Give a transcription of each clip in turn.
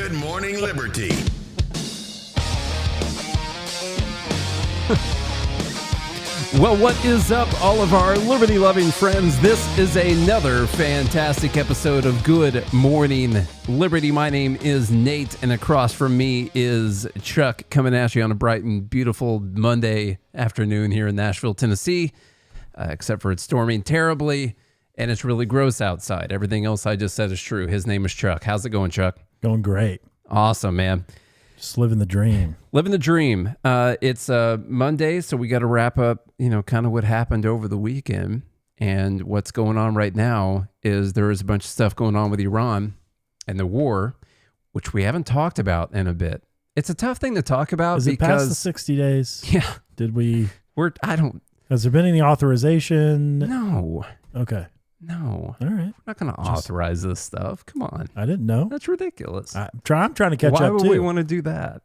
Good Morning Liberty. Well, what is up, all of our liberty-loving friends? This is another fantastic episode of Good Morning Liberty. My name is Nate, and across from me is Chuck, coming at you on a bright and beautiful Monday afternoon here in Nashville, Tennessee, except for it's storming terribly, and it's really gross outside. Everything else I just said is true. His name is Chuck. How's it going, Chuck? Going great. Awesome, man. Just living the dream. Living the dream. It's Monday, so we got to wrap up, kind of what happened over the weekend. And what's going on right now is there is a bunch of stuff going on with Iran and the war, which we haven't talked about in a bit. It's a tough thing to talk about. Is it past the 60 days? Yeah. Has there been any authorization? No. Okay. No. All right. We're not going to authorize this stuff. Come on. I didn't know. That's ridiculous. I'm trying to catch up, too. Why would we want to do that?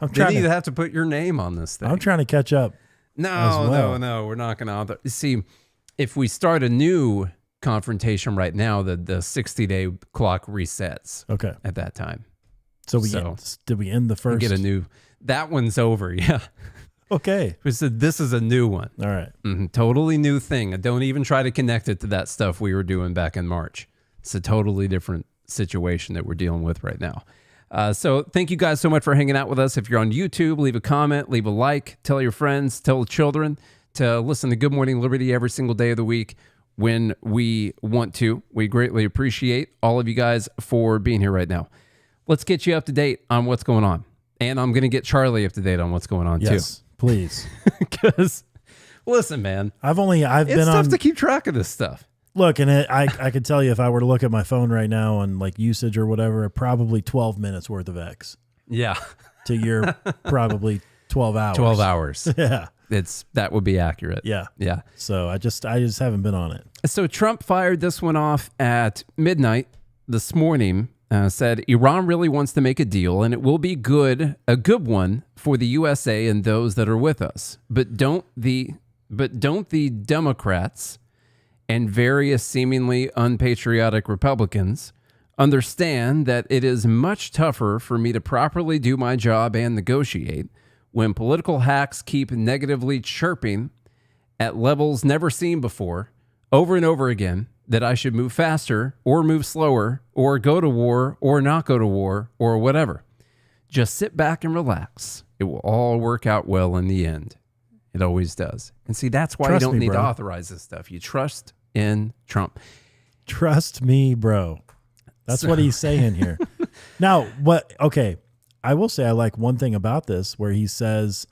They have to put your name on this thing. I'm trying to catch up. No, we're not going to authorize. See, if we start a new confrontation right now, the 60-day clock resets. Okay. At that time. Did we end the first? Get a new. That one's over. Yeah. Okay. We said this is a new one. All right. Mm-hmm. Totally new thing. Don't even try to connect it to that stuff we were doing back in March. It's a totally different situation that we're dealing with right now. So thank you guys so much for hanging out with us. If you're on YouTube, leave a comment, leave a like, tell your friends, tell the children to listen to Good Morning Liberty every single day of the week when we want to. We greatly appreciate all of you guys for being here right now. Let's get you up to date on what's going on. And I'm going to get Charlie up to date on what's going on too. Please. Because, listen, man. It's tough to keep track of this stuff. Look, and I could tell you if I were to look at my phone right now on like usage or whatever, probably 12 minutes worth of X. Yeah. To your probably 12 hours. 12 hours. Yeah. That would be accurate. Yeah. Yeah. So I just haven't been on it. So Trump fired this one off at midnight this morning. Said Iran really wants to make a deal, and it will be a good one for the USA and those that are with us. But don't the Democrats and various seemingly unpatriotic Republicans understand that it is much tougher for me to properly do my job and negotiate when political hacks keep negatively chirping at levels never seen before, over and over again, that I should move faster or move slower or go to war or not go to war or whatever. Just sit back and relax. It will all work out well in the end. It always does. And see, that's why you don't need to authorize this stuff. You trust in Trump. Trust me, bro. That's what he's saying here. Now, okay, I will say I like one thing about this where he says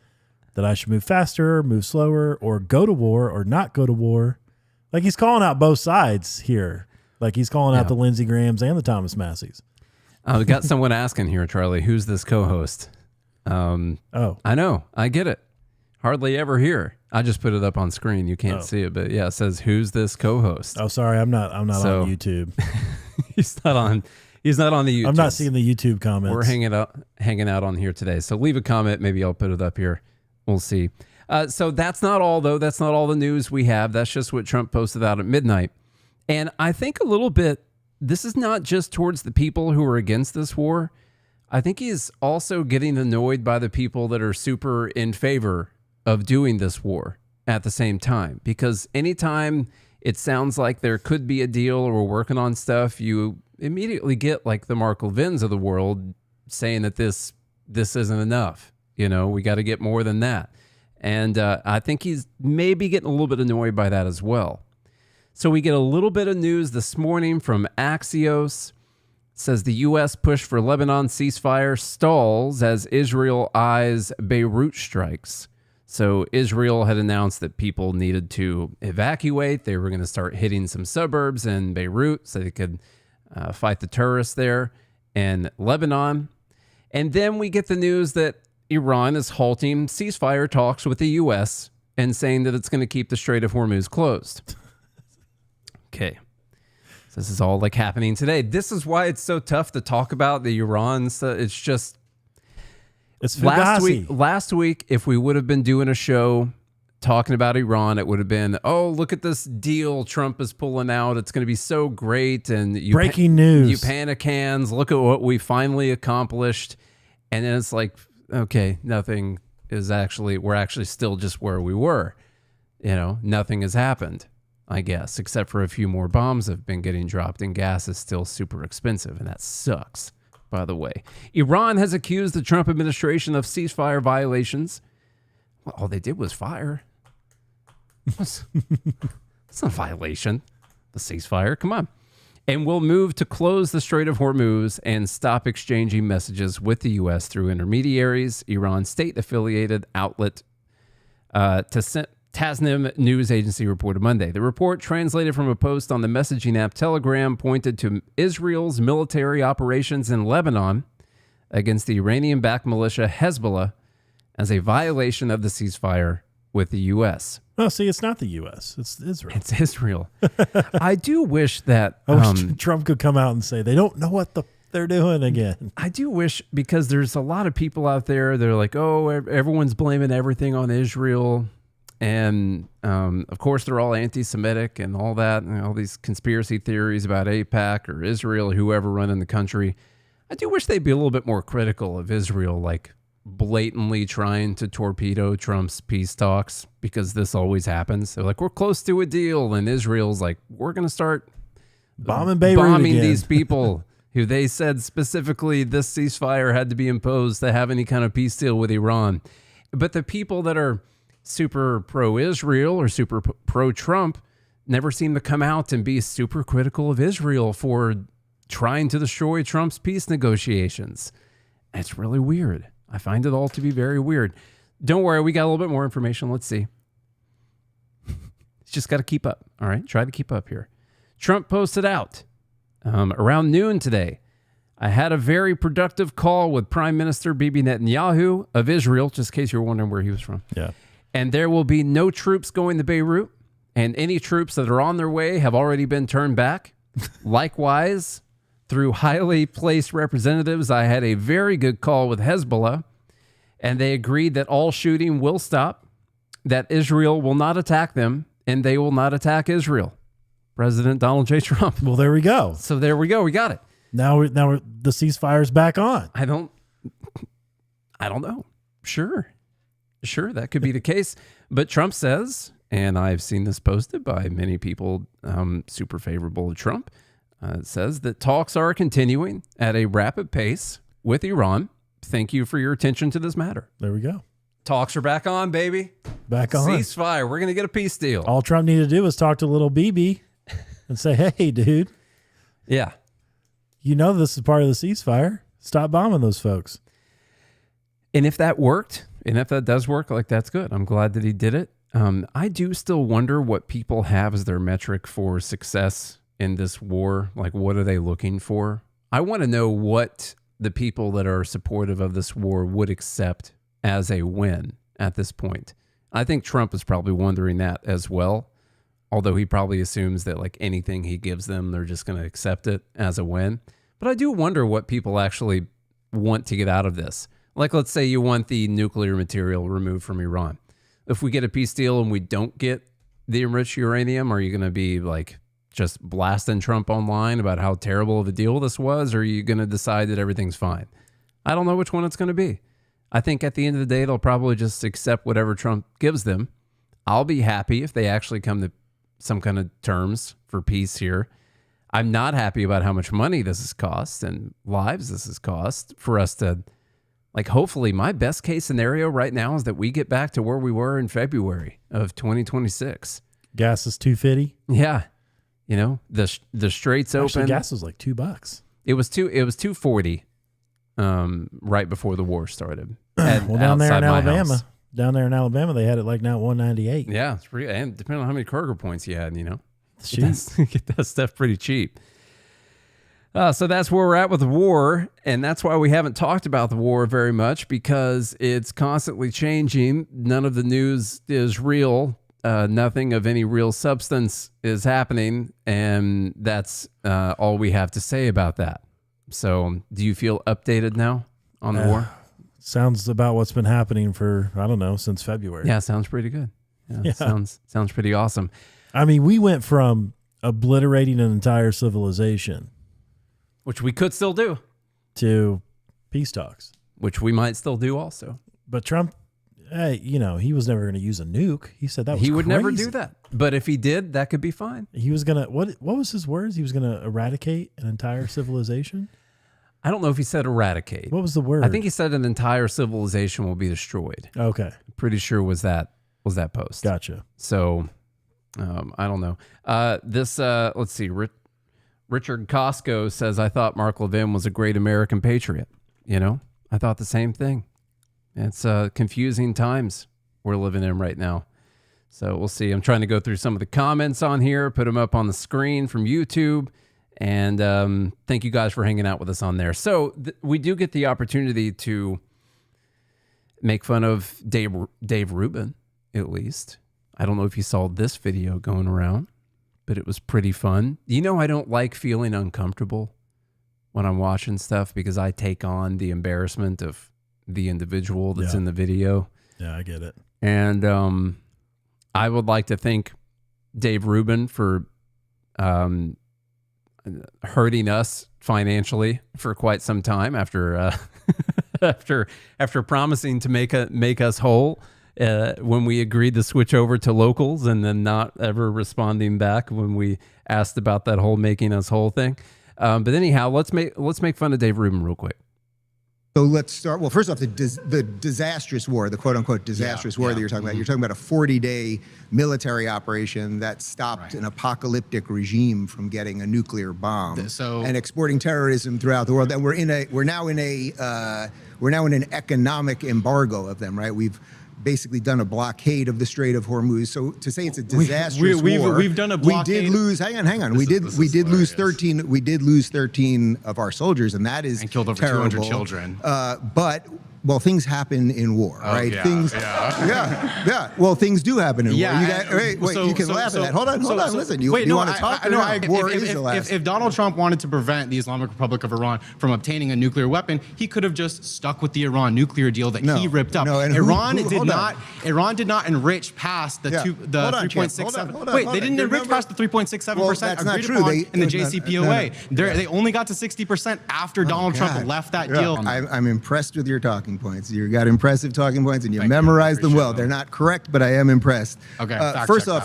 that I should move faster, move slower, or go to war or not go to war. Like he's calling out both sides here. Like he's calling out the Lindsey Grahams and the Thomas Masseys. We got someone asking here, Charlie, who's this co-host? I know. I get it. Hardly ever here. I just put it up on screen. You can't see it, but yeah, it says, who's this co-host? Oh, sorry. I'm not on YouTube. He's not on the YouTube. I'm not seeing the YouTube comments. We're hanging out on here today. So leave a comment. Maybe I'll put it up here. We'll see. So that's not all, though. That's not all the news we have. That's just what Trump posted out at midnight. And I think a little bit, this is not just towards the people who are against this war. I think he's also getting annoyed by the people that are super in favor of doing this war at the same time. Because anytime it sounds like there could be a deal or we're working on stuff, you immediately get like the Mark Levins of the world saying that this isn't enough. We got to get more than that. And I think he's maybe getting a little bit annoyed by that as well. So we get a little bit of news this morning from Axios. It says the U.S. push for Lebanon ceasefire stalls as Israel eyes Beirut strikes. So Israel had announced that people needed to evacuate. They were going to start hitting some suburbs in Beirut so they could fight the terrorists there in Lebanon. And then we get the news that Iran is halting ceasefire talks with the U.S. and saying that it's going to keep the Strait of Hormuz closed. Okay. So this is all like happening today. This is why it's so tough to talk about the Iran stuff. It's just... It's Fugazi. Last week, if we would have been doing a show talking about Iran, it would have been, oh, look at this deal Trump is pulling out. It's going to be so great. And breaking news. You panic hands. Look at what we finally accomplished. And then it's like, okay, nothing is actually, we're actually still just where we were. Nothing has happened, I guess, except for a few more bombs have been getting dropped, and gas is still super expensive. And that sucks, by the way. Iran has accused the Trump administration of ceasefire violations. Well, all they did was fire. It's not a violation. The ceasefire, come on. And will move to close the Strait of Hormuz and stop exchanging messages with the U.S. through intermediaries, Iran's state-affiliated outlet Tasnim news agency reported Monday. The report, translated from a post on the messaging app Telegram, pointed to Israel's military operations in Lebanon against the Iranian-backed militia Hezbollah as a violation of the ceasefire with the U.S. Oh, see, it's not the U.S. It's Israel. It's Israel. I do wish that Trump could come out and say they don't know what they're doing again. I do wish, because there's a lot of people out there, they're like, oh, everyone's blaming everything on Israel. And, of course, they're all anti-Semitic and all that, and all these conspiracy theories about AIPAC or Israel, whoever running the country. I do wish they'd be a little bit more critical of Israel, like blatantly trying to torpedo Trump's peace talks, because this always happens. They're like, we're close to a deal, and Israel's like, we're going to start bombing Beirut again. These people who they said specifically this ceasefire had to be imposed to have any kind of peace deal with Iran. But the people that are super pro-Israel or super pro-Trump never seem to come out and be super critical of Israel for trying to destroy Trump's peace negotiations. It's really weird. I find it all to be very weird. Don't worry, we got a little bit more information. Let's see. Just got to keep up. All right, try to keep up here. Trump posted out around noon today. I had a very productive call with Prime Minister Bibi Netanyahu of Israel, just in case you're wondering where he was from. Yeah. And there will be no troops going to Beirut, and any troops that are on their way have already been turned back. Likewise, through highly placed representatives, I had a very good call with Hezbollah, and they agreed that all shooting will stop, that Israel will not attack them, and they will not attack Israel. President Donald J. Trump. Well, there we go. So there we go. We got it. Now the ceasefire's back on. I don't know. Sure, that could be the case. But Trump says, and I've seen this posted by many people super favorable to Trump, says that talks are continuing at a rapid pace with Iran. Thank you for your attention to this matter. There we go. Talks are back on, baby. Back on. Ceasefire. We're going to get a peace deal. All Trump needed to do was talk to little BB and say, hey, dude. Yeah. You know this is part of the ceasefire. Stop bombing those folks. And if that worked, and if that does work, like, that's good. I'm glad that he did it. I do still wonder what people have as their metric for success in this war. Like, what are they looking for? I want to know what the people that are supportive of this war would accept as a win at this point. I think Trump is probably wondering that as well, although he probably assumes that like anything he gives them, they're just going to accept it as a win. But I do wonder what people actually want to get out of this. Like, let's say you want the nuclear material removed from Iran. If we get a peace deal and we don't get the enriched uranium, are you going to be like just blasting Trump online about how terrible of a deal this was? Or are you going to decide that everything's fine? I don't know which one it's going to be. I think at the end of the day, they'll probably just accept whatever Trump gives them. I'll be happy if they actually come to some kind of terms for peace here. I'm not happy about how much money this has cost and lives this has cost for us to, like, hopefully my best case scenario right now is that we get back to where we were in February of 2026. Gas is $2.50. Yeah. You know, the straits open. Actually, gas was like $2. It was $2.40 right before the war started. Well, down there in Alabama, they had it like now at $1.98. Yeah, it's pretty, and depending on how many Kroger points you had, you know, Jeez. get that stuff pretty cheap. So that's where we're at with the war, and that's why we haven't talked about the war very much, because it's constantly changing. None of the news is real. Nothing of any real substance is happening, and that's all we have to say about that. So do you feel updated now on the war? Sounds about what's been happening for, I don't know, since February. Yeah, sounds pretty good. Yeah. Sounds pretty awesome. I mean, we went from obliterating an entire civilization, which we could still do, to peace talks, which we might still do also. But Trump, he was never going to use a nuke. He said that was he would crazy. never do that. But if he did, that could be fine. He was gonna what was his words? He was gonna eradicate an entire civilization. I don't know if he said eradicate. What was the word? I think he said an entire civilization will be destroyed. Okay, pretty sure was that post. Gotcha. So I don't know. Let's see. Richard Costco says, I thought Mark Levin was a great American patriot. I thought the same thing. It's confusing times we're living in right now. So we'll see. I'm trying to go through some of the comments on here, put them up on the screen from YouTube. And thank you guys for hanging out with us on there. So we do get the opportunity to make fun of Dave Rubin, at least. I don't know if you saw this video going around, but it was pretty fun. I don't like feeling uncomfortable when I'm watching stuff because I take on the embarrassment of the individual that's in the video. Yeah, I get it. And I would like to thank Dave Rubin for hurting us financially for quite some time after after promising to make us whole when we agreed to switch over to locals, and then not ever responding back when we asked about that whole making us whole thing. But anyhow, let's make fun of Dave Rubin real quick. So let's start. Well, first off, the disastrous war, the quote unquote disastrous war that you're talking about. You're talking about a 40-day military operation that stopped an apocalyptic regime from getting a nuclear bomb and exporting terrorism throughout the world. And we're now in an economic embargo of them, right? We've basically done a blockade of the Strait of Hormuz. So to say it's a disastrous war, we've done a blockade. We did lose. Hang on. We did lose 13. We did lose 13 of our soldiers, and that is and killed over terrible. 200 children. But things happen in war, right? Well, things do happen in war. You can laugh at that. Hold on. Listen, you want to talk? War is the last. If Donald Trump wanted to prevent the Islamic Republic of Iran from obtaining a nuclear weapon, he could have just stuck with the Iran nuclear deal that he ripped up. Iran did not enrich past the 3.67. Wait, they didn't enrich past the 3.67% agreed upon in the JCPOA. They only got to 60% after Donald Trump left that deal. I'm impressed with your talking points. You got impressive talking points, and you memorized them well. They're not correct, but I am impressed. Okay. First off,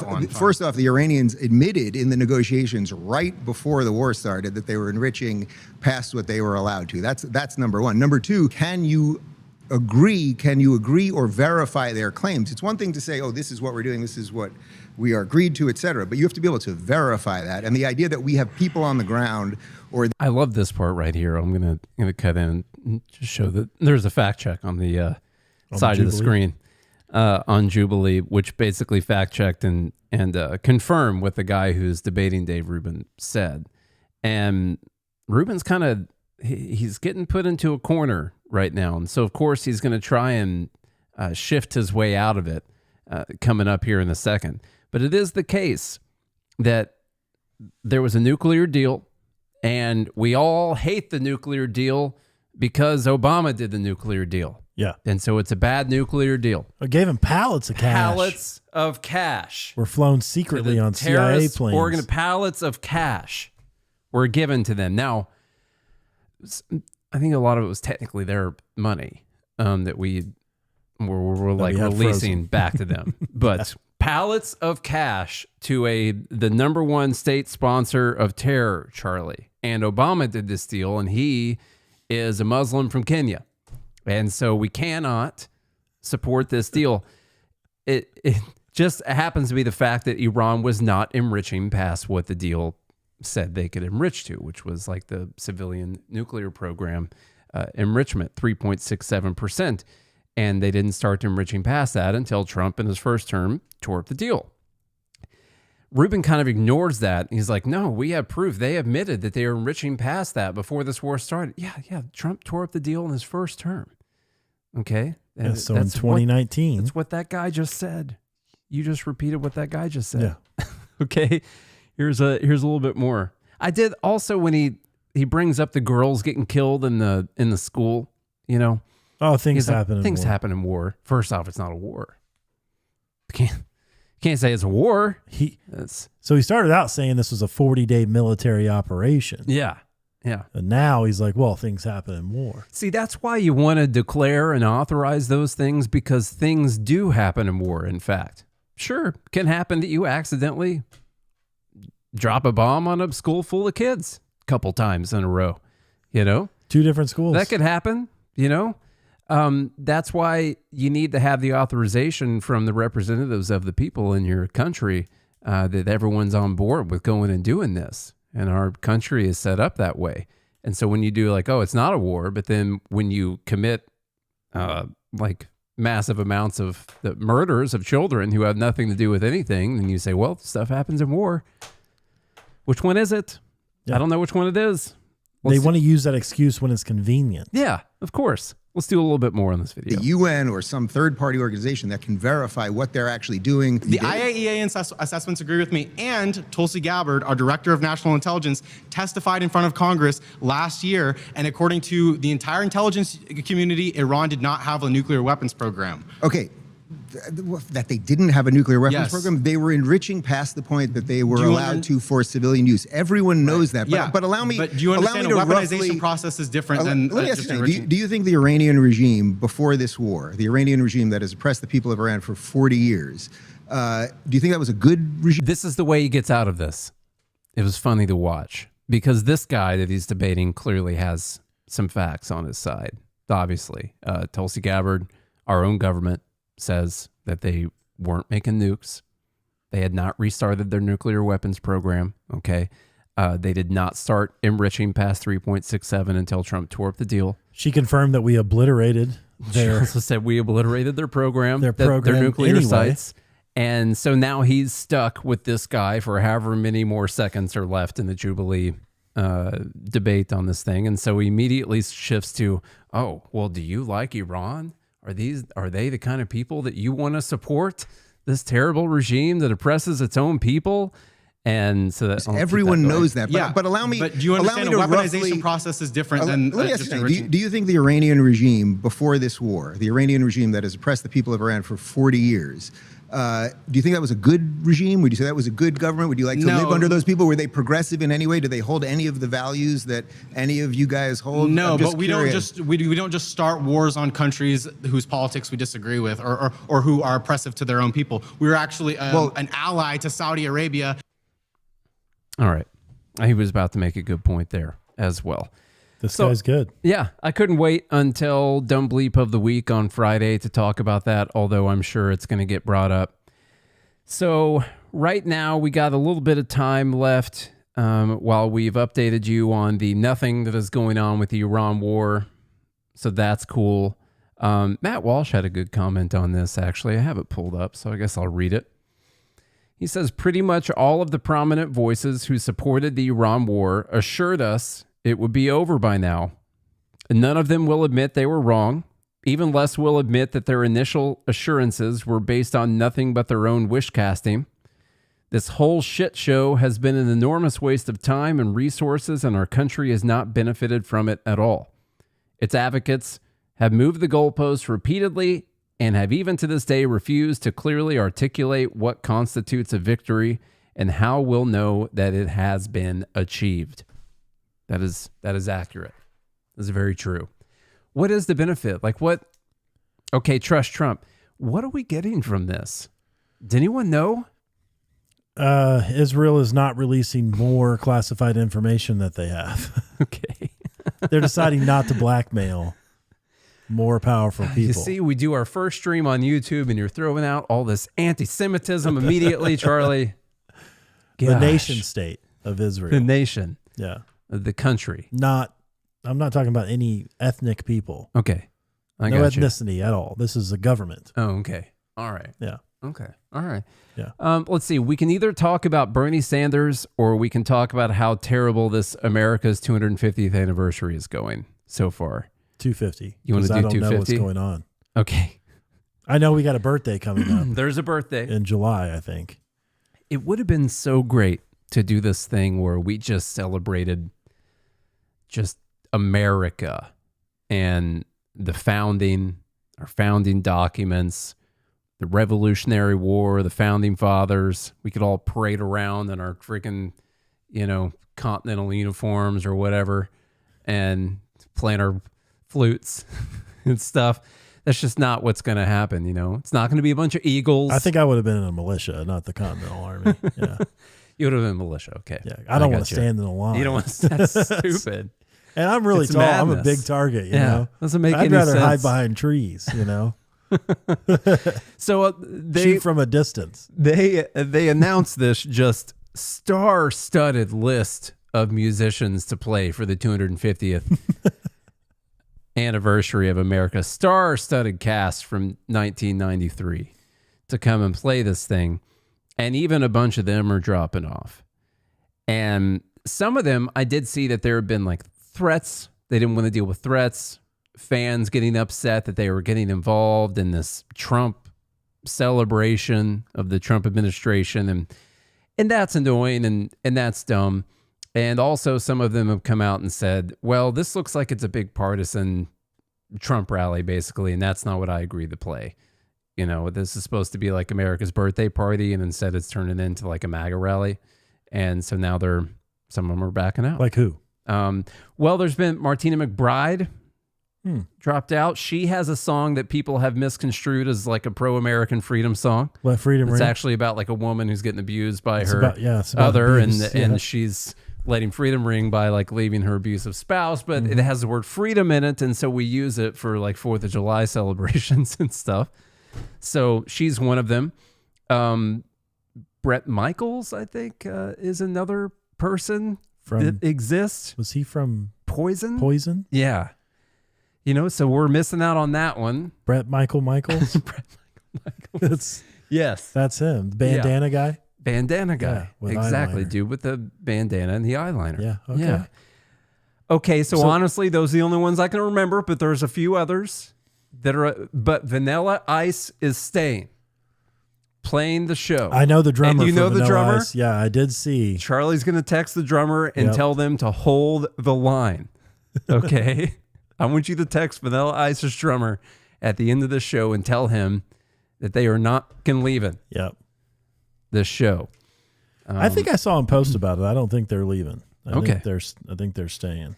the Iranians admitted in the negotiations right before the war started that they were enriching past what they were allowed to. That's number one. Number two, can you agree or verify their claims? It's one thing to say, oh, this is what we're doing, this is what we are agreed to, et cetera, but you have to be able to verify that. And the idea that we have people on the ground I love this part right here. I'm gonna cut in and just show that there's a fact check on the side of the screen on Jubilee, which basically fact checked and confirmed what the guy who's debating Dave Rubin said. And Rubin's he's getting put into a corner right now, and so of course he's going to try and shift his way out of it coming up here in a second. But it is the case that there was a nuclear deal, and we all hate the nuclear deal because Obama did the nuclear deal. Yeah. And so it's a bad nuclear deal. I gave him pallets of cash. Pallets of cash. Were flown secretly on CIA planes. Pallets of cash were given to them. Now, I think a lot of it was technically their money that we were like releasing back to them. But pallets of cash to the number one state sponsor of terror, Charlie. And Obama did this deal, and he is a Muslim from Kenya. And so we cannot support this deal. It just happens to be the fact that Iran was not enriching past what the deal said they could enrich to, which was like the civilian nuclear program enrichment, 3.67%. And they didn't start enriching past that until Trump in his first term tore up the deal. Rubin kind of ignores that. He's like, no, we have proof. They admitted that they were enriching past that before this war started. Yeah. Trump tore up the deal in his first term. Okay. Yeah, so in 2019. That's what that guy just said. You just repeated what that guy just said. Yeah. Okay. Here's a little bit more. I did also when he brings up the girls getting killed in the school, Oh, things happen in war. Things happen in war. First off, it's not a war. Can't say it's a war. So he started out saying this was a 40-day military operation. Yeah. Yeah. And now he's like, well, things happen in war. See, that's why you want to declare and authorize those things, because things do happen in war, in fact. Sure, it can happen that you accidentally drop a bomb on a school full of kids a couple times in a row, you know? 2 different schools. That could happen, you know? That's why you need to have the authorization from the representatives of the people in your country that everyone's on board with going and doing this. And our country is set up that way. And so when you do like, oh, it's not a war, but then when you commit like massive amounts of the murders of children who have nothing to do with anything, then you say, well, stuff happens in war. Which one is it? Yeah. I don't know which one it is. They want to use that excuse when it's convenient. Yeah, of course. Let's do a little bit more on this video. The UN or some third-party organization that can verify what they're actually doing. The IAEA assessments agree with me, and Tulsi Gabbard, our Director of National Intelligence, testified in front of Congress last year, and according to the entire intelligence community, Iran did not have a nuclear weapons program. Okay. That they didn't have a nuclear weapons program. They were enriching past the point that they were allowed to for civilian use. Everyone knows that. But allow me. But do you understand a weaponization process is different than just enriching? Do you think the Iranian regime before this war, the Iranian regime that has oppressed the people of Iran for 40 years, do you think that was a good regime? This is the way he gets out of this. It was funny to watch because this guy that he's debating clearly has some facts on his side. Obviously, Tulsi Gabbard, our own government, says that they weren't making nukes. They had not restarted their nuclear weapons program. Okay. They did not start enriching past 3.67 until Trump tore up the deal. She confirmed that we obliterated She also said we obliterated their program, their nuclear sites. And so now he's stuck with this guy for however many more seconds are left in the Jubilee debate on this thing. And so he immediately shifts to, oh, well, do you like Iran? Are they the kind of people that you want to support? This terrible regime that oppresses its own people? And so that everyone knows that. But allow me. But do you understand a weaponization process is different than just enriching? Do you think the Iranian regime before this war, the Iranian regime that has oppressed the people of Iran for 40 years, do you think that was a good regime? Would you say that was a good government? Would you like to live under those people? Were they progressive in any way? Do they hold any of the values that any of you guys hold? No, but we don't just start wars on countries whose politics we disagree with or who are oppressive to their own people. We were actually an ally to Saudi Arabia. All right. He was about to make a good point there as well. This guy's good. Yeah, I couldn't wait until Dumb Bleep of the Week on Friday to talk about that, although I'm sure it's going to get brought up. So right now we got a little bit of time left while we've updated you on the nothing that is going on with the Iran war. So that's cool. Matt Walsh had a good comment on this, actually. I have it pulled up, so I guess I'll read it. He says, pretty much all of the prominent voices who supported the Iran war assured us it would be over by now. None of them will admit they were wrong. Even less will admit that their initial assurances were based on nothing but their own wish casting. This whole shit show has been an enormous waste of time and resources, and our country has not benefited from it at all. Its advocates have moved the goalposts repeatedly and have even to this day refused to clearly articulate what constitutes a victory and how we'll know that it has been achieved. That is accurate. That is very true. What is the benefit? Like what? Okay, trust Trump. What are we getting from this? Does anyone know? Israel is not releasing more classified information that they have. Okay. They're deciding not to blackmail more powerful people. You see, we do our first stream on YouTube and you're throwing out all this anti-Semitism immediately, Charlie. Gosh. The nation state of Israel. The nation. Yeah. The country. I'm not talking about any ethnic people. Okay. No ethnicity at all. This is a government. Oh, okay. All right. Yeah. Okay. All right. Yeah. Let's see. We can either talk about Bernie Sanders or we can talk about how terrible this America's 250th anniversary is going so far. 250. You want to do 250? I don't know what's going on. Okay. I know we got a birthday coming up. There's a birthday. In July, I think. It would have been so great to do this thing where we just celebrated just America and the founding, our founding documents, the Revolutionary War, the Founding Fathers. We could all parade around in our freaking, continental uniforms or whatever and playing our flutes and stuff. That's just not what's going to happen, It's not going to be a bunch of eagles. I think I would have been in a militia, not the Continental Army. Yeah. You would have been militia, okay. Yeah, I don't want to stand in the line. You don't want to. That's stupid. And I'm really It's tall. madness. I'm a big target, you know. Doesn't make I'd any rather sense. hide behind trees, So they shoot from a distance. They announced this just star-studded list of musicians to play for the 250th anniversary of America. Star-studded cast from 1993 to come and play this thing. And even a bunch of them are dropping off. And some of them, I did see that there have been like threats. They didn't want to deal with threats. Fans getting upset that they were getting involved in this Trump celebration of the Trump administration. And that's annoying and that's dumb. And also some of them have come out and said, well, this looks like it's a big partisan Trump rally, basically. And that's not what I agree to play. This is supposed to be like America's birthday party. And instead it's turning into like a MAGA rally. And so now some of them are backing out. Like who? Well, there's been Martina McBride dropped out. She has a song that people have misconstrued as like a pro-American freedom song. Let freedom It's ring? actually about like a woman who's getting abused by It's her about other, abuse, and she's letting freedom ring by like leaving her abusive spouse, but it has the word freedom in it, and so we use it for like 4th of July celebrations and stuff. So she's one of them. Brett Michaels, I think, is another person that exists. Was he from Poison? Poison? Yeah. So we're missing out on that one. Brett Michaels? Brett Michaels. Yes. That's him. The bandana guy? Bandana guy. with Exactly. eyeliner. Dude with the bandana and the eyeliner. Yeah. Okay. Yeah. Okay. So honestly, those are the only ones I can remember, but there's a few others that are, but Vanilla Ice is staying, playing the show. I know the drummer. And you know for the Vanilla drummer? Ice. Yeah, I did see. Charlie's going to text the drummer and tell them to hold the line. Okay. I want you to text Vanilla Ice's drummer at the end of the show and tell him that they are not leaving Yep. this show. I think I saw him post about it. I don't think they're leaving. I Okay. think they're staying.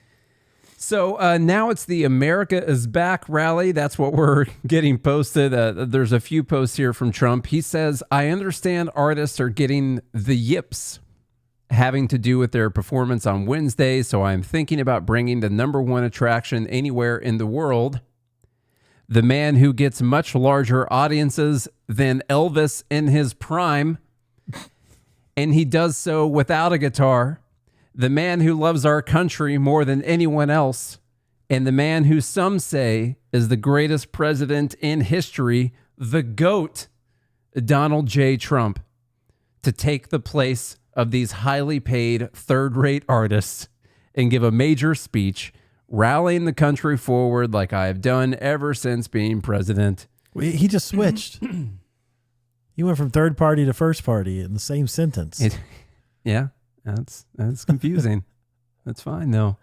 So now it's the America is Back rally. That's what we're getting posted. There's a few posts here from Trump. He says, I understand artists are getting the yips having to do with their performance on Wednesday, so I'm thinking about bringing the #1 attraction anywhere in the world, the man who gets much larger audiences than Elvis in his prime, and he does so without a guitar, the man who loves our country more than anyone else, and the man who some say is the greatest president in history, the GOAT, Donald J. Trump, to take the place of these highly paid third-rate artists and give a major speech rallying the country forward like I have done ever since being president. He just switched. He went from third party to first party in the same sentence. Yeah, that's confusing. That's fine, though.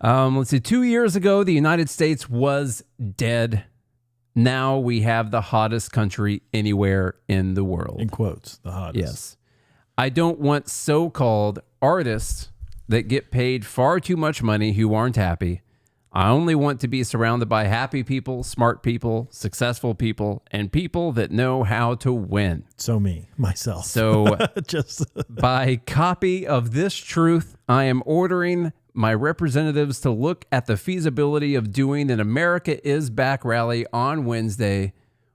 Let's see. 2 years ago, the United States was dead. Now we have the hottest country anywhere in the world. In quotes, the hottest. Yes. I don't want so-called artists that get paid far too much money who aren't happy. I only want to be surrounded by happy people, smart people, successful people, and people that know how to win. So me, myself. So just by copy of this truth, I am ordering my representatives to look at the feasibility of doing an America is Back rally on Wednesday,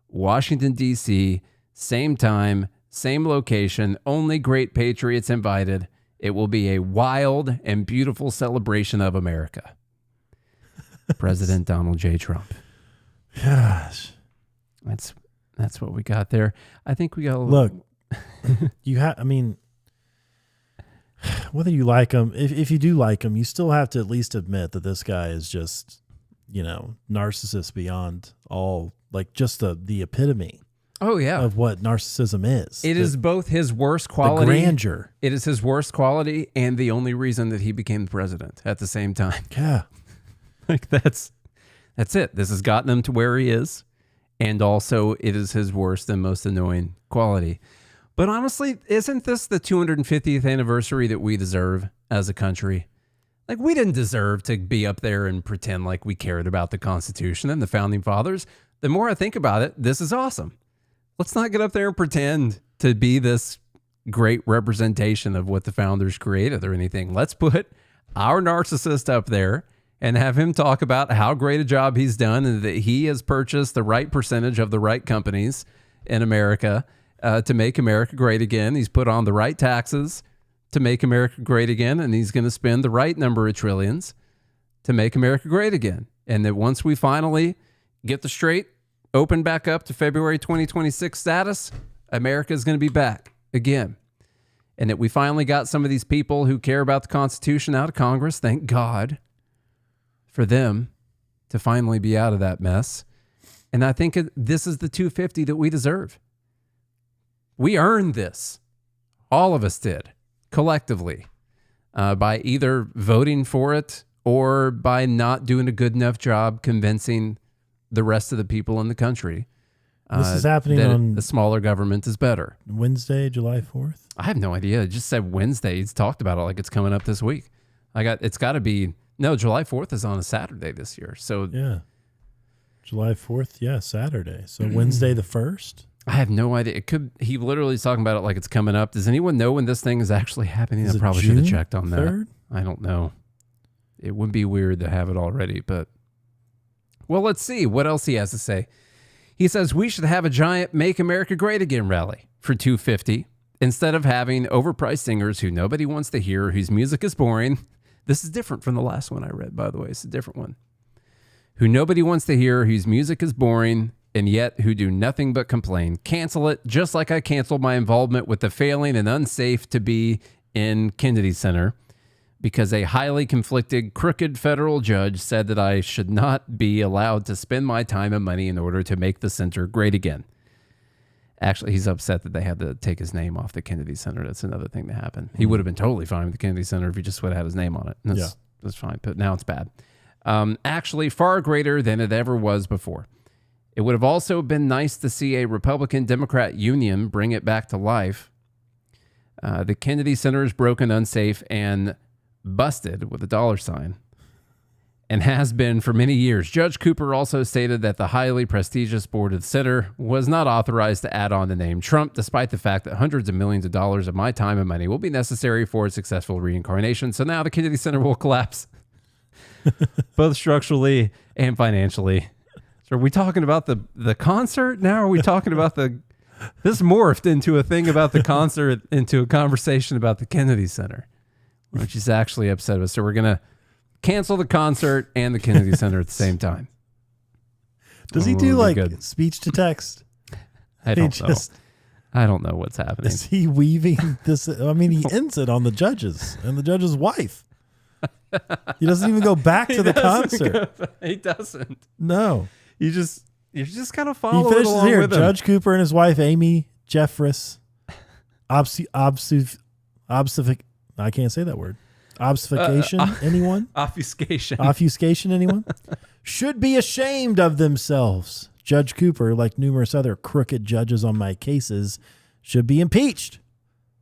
Washington, D.C., same time, same location, only great patriots invited. It will be a wild and beautiful celebration of America. President Donald J. Trump. gosh. That's what we got there. I think we got a Look, I mean, whether you like him, if you do like him, you still have to at least admit that this guy is just, narcissist beyond all, like just the epitome. Oh, yeah. Of what narcissism is. It is both his worst quality. The grandeur. It is his worst quality and the only reason that he became the president at the same time. Yeah. Like that's it. This has gotten him to where he is. And also, it is his worst and most annoying quality. But honestly, isn't this the 250th anniversary that we deserve as a country? Like, we didn't deserve to be up there and pretend like we cared about the Constitution and the Founding Fathers. The more I think about it, this is awesome. Let's not get up there and pretend to be this great representation of what the founders created or anything. Let's put our narcissist up there and have him talk about how great a job he's done and that he has purchased the right percentage of the right companies in America to make America great again. He's put on the right taxes to make America great again, and he's going to spend the right number of trillions to make America great again. And that once we finally get the Strait open back up to February 2026 status, America is going to be back again. And that we finally got some of these people who care about the Constitution out of Congress. Thank God for them to finally be out of that mess. And I think this is the 250 that we deserve. We earned this. All of us did, collectively, by either voting for it or by not doing a good enough job convincing the rest of the people in the country. This is happening on a smaller government is better. Wednesday, July 4th? I have no idea. It just said Wednesday. He's talked about it like it's coming up this week. It's got to be, no, July 4th is on a Saturday this year. So yeah, July 4th. Yeah, Saturday. So Wednesday the 1st. I have no idea. It could. He literally is talking about it like it's coming up. Does anyone know when this thing is actually happening? I probably should have checked on that. 3rd? I don't know. It would be weird to have it already, but well, let's see what else he has to say. He says we should have a giant Make America Great Again rally for 250 instead of having overpriced singers who nobody wants to hear, whose music is boring. This is different from the last one I read, by the way. It's a different one. Who nobody wants to hear, whose music is boring, and yet who do nothing but complain. Cancel it, just like I canceled my involvement with the failing and unsafe to be in Kennedy Center because a highly conflicted, crooked federal judge said that I should not be allowed to spend my time and money in order to make the center great again. Actually, he's upset that they had to take his name off the Kennedy Center. That's another thing that happened. He would have been totally fine with the Kennedy Center if he just would have had his name on it. That's fine, but now it's bad. Actually, far greater than it ever was before. It would have also been nice to see a Republican-Democrat union bring it back to life. The Kennedy Center is broken, unsafe, and busted with a $, and has been for many years. Judge Cooper also stated that the highly prestigious board of the center was not authorized to add on the name Trump, despite the fact that hundreds of millions of dollars of my time and money will be necessary for its successful reincarnation. So now the Kennedy Center will collapse, both structurally and financially. So are we talking about the concert now? Are we talking about this morphed into a thing about the concert, into a conversation about the Kennedy Center, which is actually upset with us. So we're going to cancel the concert and the Kennedy Center at the same time. Does he do like speech to text? I don't know. I don't know what's happening. Is he weaving this? I mean, he ends it on the judges and the judge's wife. He doesn't even go back to the concert. He doesn't. No. You just kind of follow he finishes along here. with him. Judge Cooper and his wife Amy Jeffress. I can't say that word. Obfuscation, anyone? Obfuscation. Obfuscation, anyone? Should be ashamed of themselves. Judge Cooper, like numerous other crooked judges on my cases, should be impeached.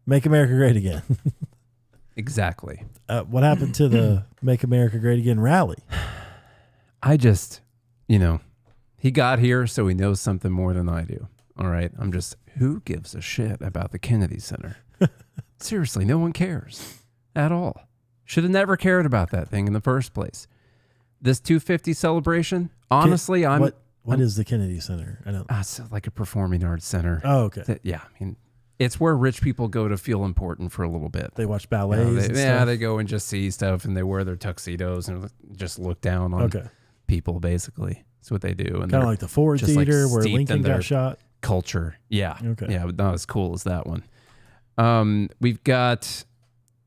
Make America Great Again. Exactly. What happened to the Make America Great Again rally? I just, he got here, so he knows something more than I do. All right. Who gives a shit about the Kennedy Center? Seriously, no one cares at all. Should have never cared about that thing in the first place. This 250 celebration, honestly, What is the Kennedy Center? I don't. It's like a performing arts center. Oh, okay. Yeah, I mean, it's where rich people go to feel important for a little bit. They watch ballets. They go and just see stuff, and they wear their tuxedos and just look down on people. Basically, that's what they do. Kind of like the Ford Theater where Lincoln got shot. Culture, yeah, okay, yeah, but not as cool as that one. We've got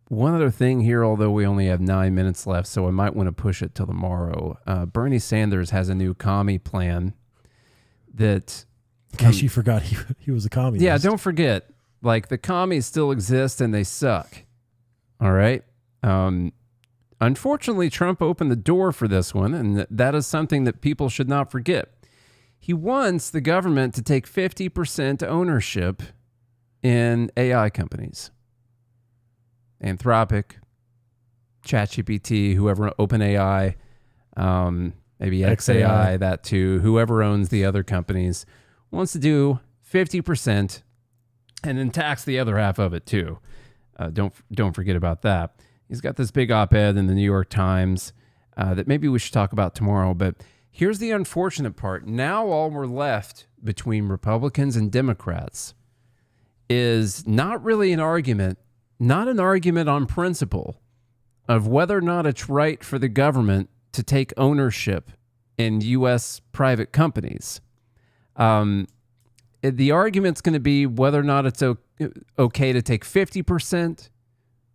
one other thing here, although we only have 9 minutes left, so I might want to push it till tomorrow. Bernie Sanders has a new commie plan that... In case you forgot he was a communist. Yeah, don't forget. Like, the commies still exist and they suck. All right? Unfortunately, Trump opened the door for this one, and that is something that people should not forget. He wants the government to take 50% ownership in AI companies. Anthropic, ChatGPT, whoever, OpenAI, maybe XAI, that too, whoever owns the other companies, wants to do 50% and then tax the other half of it too. Don't forget about that. He's got this big op-ed in the New York Times that maybe we should talk about tomorrow, but here's the unfortunate part. Now all we're left between Republicans and Democrats is not really an argument, not an argument on principle of whether or not it's right for the government to take ownership in U.S. private companies. The argument's going to be whether or not it's okay to take 50%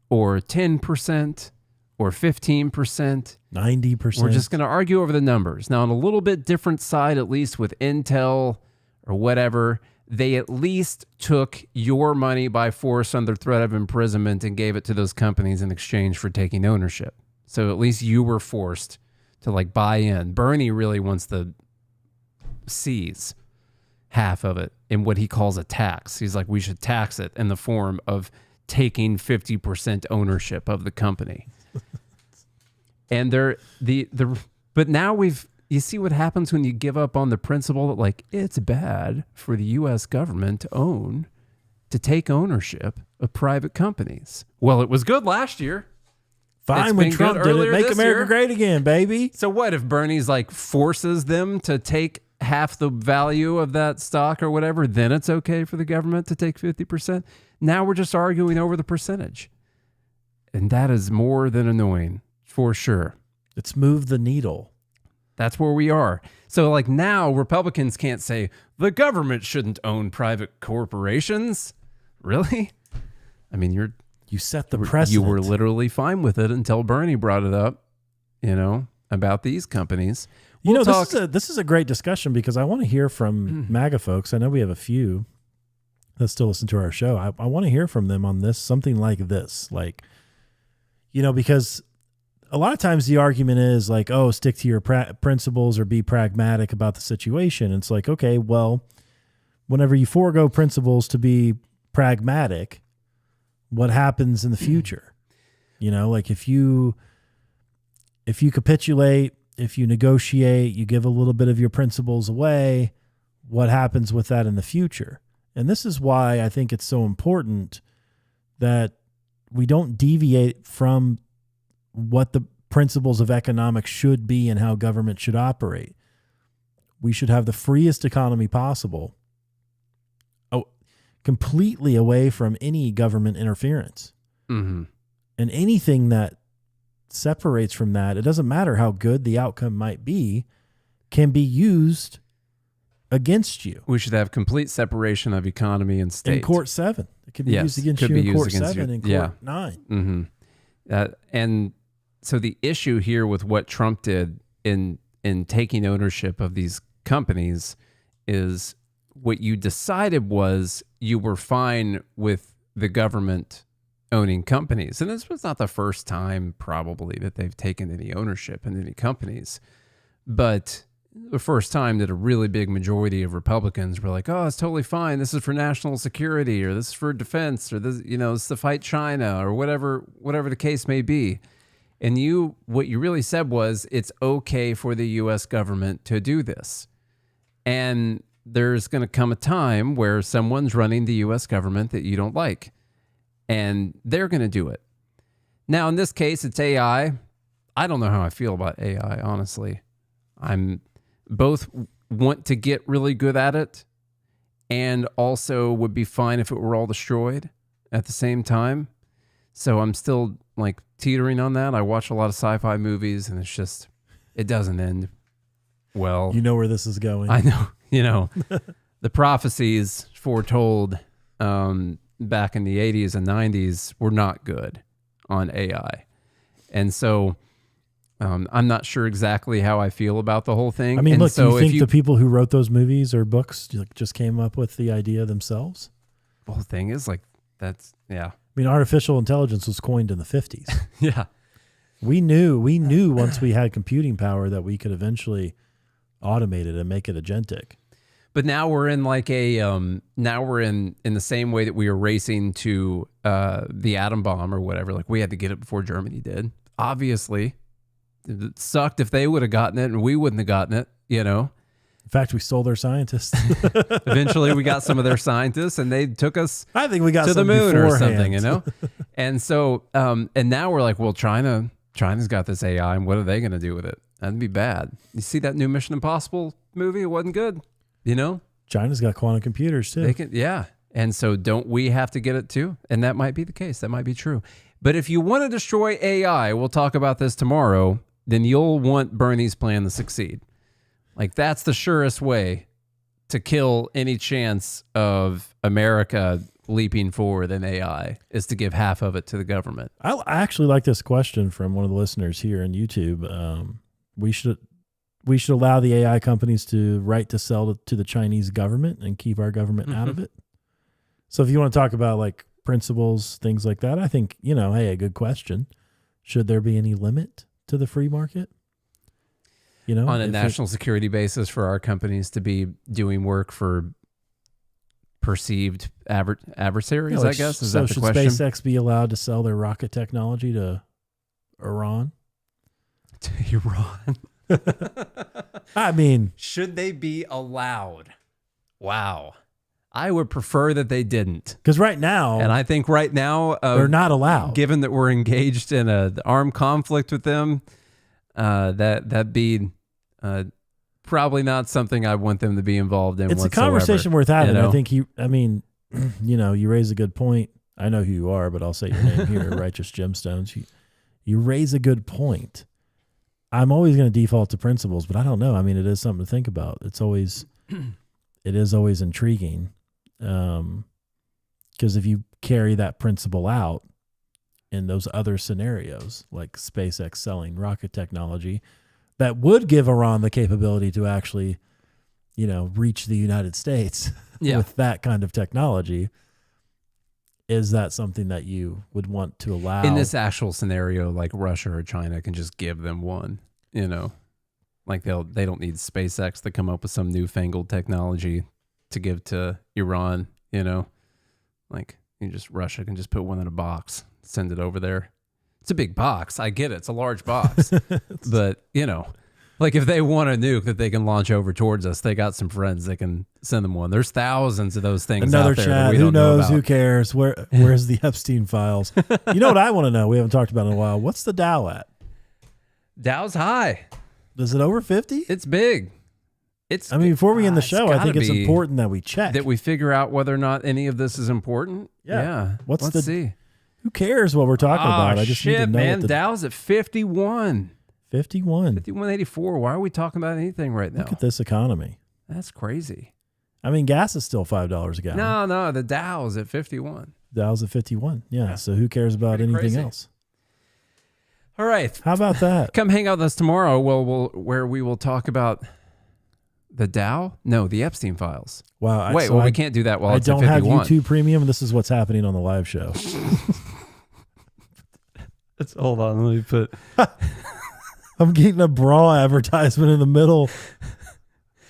or 10% or 15%. 90%. We're just going to argue over the numbers. Now, on a little bit different side, at least with Intel or whatever, they at least took your money by force under threat of imprisonment and gave it to those companies in exchange for taking ownership. So at least you were forced to like buy in. Bernie really wants to seize half of it in what he calls a tax. He's like, we should tax it in the form of taking 50% ownership of the company. And but now you see what happens when you give up on the principle that like it's bad for the U.S. government to take ownership of private companies. Well, it was good last year. Fine when Trump did it. Make America great again, baby. So what if Bernie's like forces them to take half the value of that stock or whatever, then it's okay for the government to take 50%. Now we're just arguing over the percentage. And that is more than annoying, for sure. It's moved the needle. That's where we are. So like now Republicans can't say the government shouldn't own private corporations. Really? I mean, you set the precedent. You were literally fine with it until Bernie brought it up, about these companies. This is a great discussion because I want to hear from MAGA folks. I know we have a few that still listen to our show. I want to hear from them on this, something like this. Like, because a lot of times the argument is like, oh, stick to your principles or be pragmatic about the situation. It's like, okay, well, whenever you forego principles to be pragmatic, what happens in the future? Like if you capitulate, if you negotiate, you give a little bit of your principles away, what happens with that in the future? And this is why I think it's so important that we don't deviate from what the principles of economics should be and how government should operate. We should have the freest economy possible, completely away from any government interference. Mm-hmm. And anything that separates from that, it doesn't matter how good the outcome might be, can be used against you. We should have complete separation of economy and state. In Court 7. It could be used against you in Court 7 and Court 9. Mm-hmm. And so the issue here with what Trump did in taking ownership of these companies is what you decided was you were fine with the government owning companies. And this was not the first time probably that they've taken any ownership in any companies, but the first time that a really big majority of Republicans were like, oh, it's totally fine. This is for national security, or this is for defense, or this, it's to fight China, or whatever the case may be. And what you really said was it's okay for the U.S. government to do this. And there's going to come a time where someone's running the U.S. government that you don't like, and they're going to do it. Now, in this case, it's AI. I don't know how I feel about AI, honestly. I'm both want to get really good at it and also would be fine if it were all destroyed at the same time. So I'm still like teetering on that. I watch a lot of sci-fi movies and it's just, it doesn't end well. You know where this is going. I know, the prophecies foretold back in the 80s and 90s were not good on AI. And so I'm not sure exactly how I feel about the whole thing. I mean, and look, so do you think the people who wrote those movies or books just came up with the idea themselves? The whole thing is like, yeah. I mean, artificial intelligence was coined in the 50s. Yeah. We knew once we had computing power that we could eventually automate it and make it agentic. But now we're in like now we're in the same way that we were racing to the atom bomb or whatever. Like we had to get it before Germany did. Obviously, it sucked if they would have gotten it and we wouldn't have gotten it, you know. In fact, we stole their scientists. Eventually, we got some of their scientists, and they took us. I think we got to the moon beforehand. or something, you know. And so, and now we're like, well, China's got this AI, and what are they going to do with it? That'd be bad. You see that new Mission Impossible movie? It wasn't good. You know, China's got quantum computers too. They can, yeah. And so don't we have to get it too? And that might be the case. That might be true. But if you want to destroy AI, we'll talk about this tomorrow, then you'll want Bernie's plan to succeed. Like that's the surest way to kill any chance of America leaping forward in AI is to give half of it to the government. I actually like this question from one of the listeners here on YouTube. We should allow the AI companies to right to sell to the Chinese government and keep our government out of it. So if you want to talk about like principles, things like that, I think, you know, hey, a good question. Should there be any limit to the free market? You know, on a national security basis for our companies to be doing work for perceived adversaries, like, I guess. So is that the should question? SpaceX be allowed to sell their rocket technology to Iran? To Iran? I mean, should they be allowed? Wow. I would prefer that they didn't. Because right now, and I think right now, they're not allowed. Given that we're engaged in an armed conflict with them, that'd be probably not something I want them to be involved in. It's whatsoever, a conversation worth having. You know? I think you know, you raise a good point. I know who you are, but I'll say your name here, Righteous Gemstones. You raise a good point. I'm always going to default to principles, but I don't know. I mean, it is something to think about. It is always intriguing. Because if you carry that principle out in those other scenarios, like SpaceX selling rocket technology, that would give Iran the capability to actually, you know, reach the United States with that kind of technology. Is that something that you would want to allow? In this actual scenario, like Russia or China can just give them one, you know, like they don't need SpaceX to come up with some newfangled technology to give to Iran, you know, like Russia can just put one in a box, send it over there. It's a big box. I get it. It's a large box, but you know, like if they want a nuke that they can launch over towards us, they got some friends that can send them one. There's thousands of those things Another out there. chat. That we Who don't know knows? about. Who cares? Where's the Epstein files? You know what I want to know? We haven't talked about it in a while. What's the Dow at? Dow's high. Is it over 50? It's big. I mean, before we end the show, I think it's important that we check. That we figure out whether or not any of this is important. Yeah. Let's see. Who cares what we're talking about? I just need to know. Man, Dow's at 51. 51. 51.84. Why are we talking about anything right now? Look at this economy. That's crazy. I mean, gas is still $5 a gallon. No, the Dow's at 51. Dow's at 51. Yeah. So who cares about anything crazy. else? All right. How about that? Come hang out with us tomorrow. Where we will talk about the Dow? No, the Epstein files. Wow. Wait, we can't do that while it's at 51. I don't have YouTube Premium. This is what's happening on the live show. Hold on. Let me put... I'm getting a bra advertisement in the middle.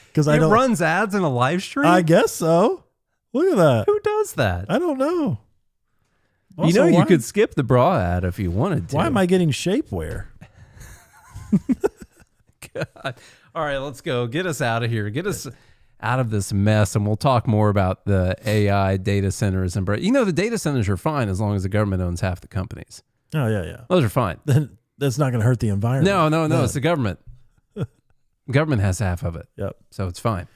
Because it runs ads in a live stream? I guess so. Look at that. Who does that? I don't know. Also, you know, you could skip the bra ad if you wanted to. Why am I getting shapewear? God. All right, let's go. Get us out of here. Get us out of this mess, and we'll talk more about the AI data centers. And you know, the data centers are fine as long as the government owns half the companies. Oh, yeah. Those are fine. Then that's not going to hurt the environment. No. It's the government. Government has half of it. Yep. So it's fine.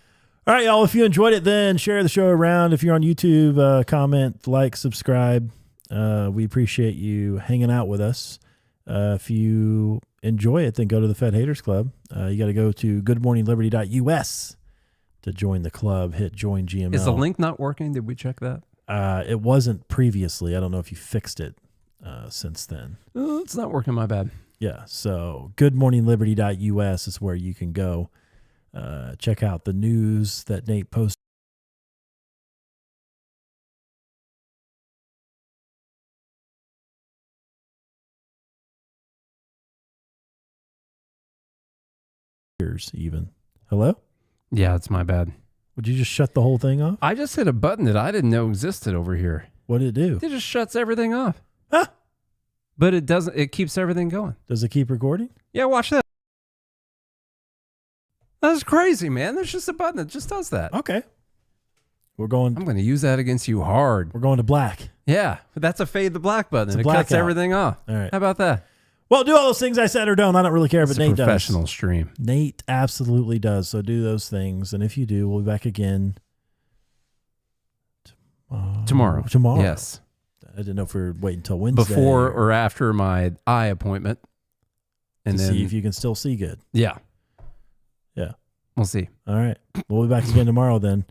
All right, y'all. If you enjoyed it, then share the show around. If you're on YouTube, comment, like, subscribe. We appreciate you hanging out with us. If you enjoy it, then go to the Fed Haters Club. You got to go to goodmorningliberty.us to join the club. Hit join GML. Is the link not working? Did we check that? It wasn't previously. I don't know if you fixed it since then. Oh, it's not working. My bad. Yeah. So goodmorningliberty.us is where you can go. Check out the news that Nate posted. Even. Hello? Yeah, it's my bad. Would you just shut the whole thing off? I just hit a button that I didn't know existed over here. What did it do? It just shuts everything off. Huh? But it doesn't. It keeps everything going. Does it keep recording? Yeah, watch that. That's crazy, man. There's just a button that just does that. Okay. I'm going to use that against you hard. We're going to black. Yeah, but that's a fade the black button. It cuts everything off. All right. How about that? Well, do all those things I said or don't. I don't really care, but Nate does. Professional stream. Nate absolutely does. So do those things. And if you do, we'll be back again tomorrow. Yes. I didn't know if we were waiting until Wednesday. Before or after my eye appointment. And then see if you can still see good. Yeah. Yeah. We'll see. All right. We'll be back again tomorrow then.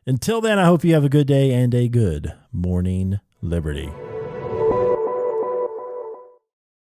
Until then, I hope you have a good day and a good morning, Liberty.